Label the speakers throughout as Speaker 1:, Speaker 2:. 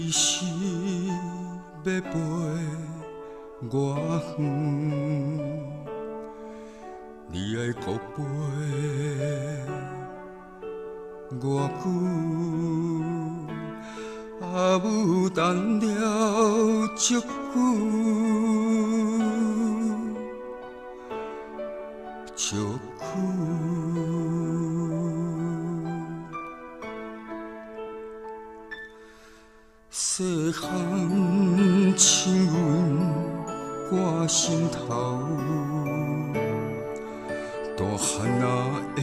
Speaker 1: 你是要飞我远，你爱搁飞我久，啊有等了足久，足久。细汉亲阮挂心头，大汉仔的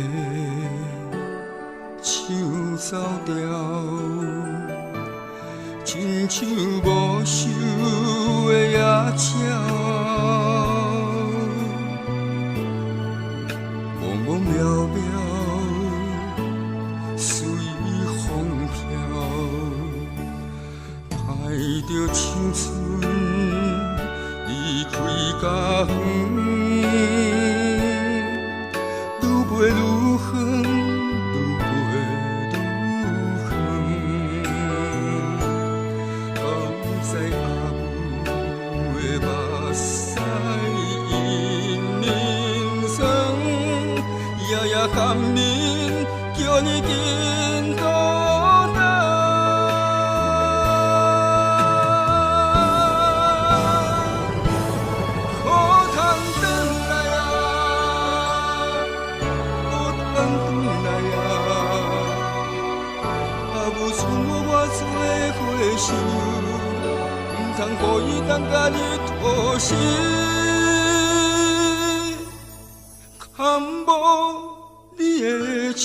Speaker 1: 唱走调，亲像无收的野鸟，茫茫渺渺随风飘。爱着青春离开家园，愈飞愈远，愈飞愈远。敢知阿母的目屎因面霜，夜夜含眠，叫你紧倒。不通予伊当甲你拖死，牵无你的手。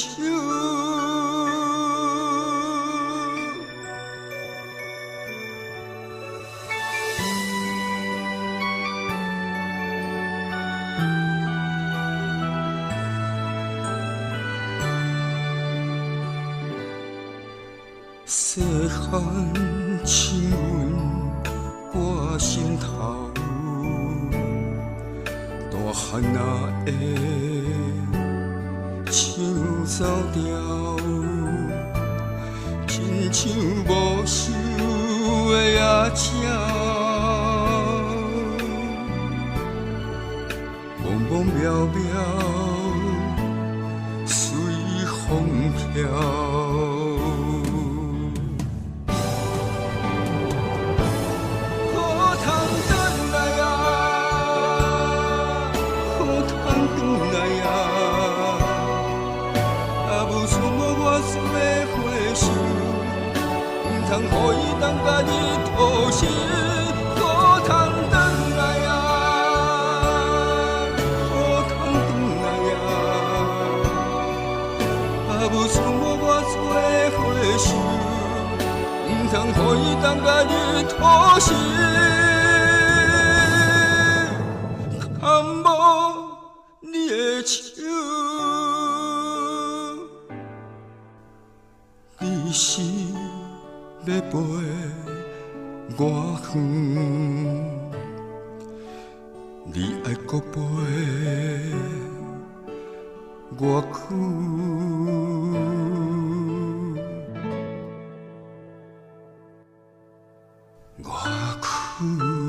Speaker 1: 细汉亲阮挂心头，大汉仔的唱走调，亲像无收的野鸟，茫茫渺渺随风飘。通予伊当甲你拖死，可通转来啊，可通转来啊！啊，无剩我做伙想，毋通予伊当甲你拖死，牵无你的手，你是。要飞我远，你爱搁飞我久，我久。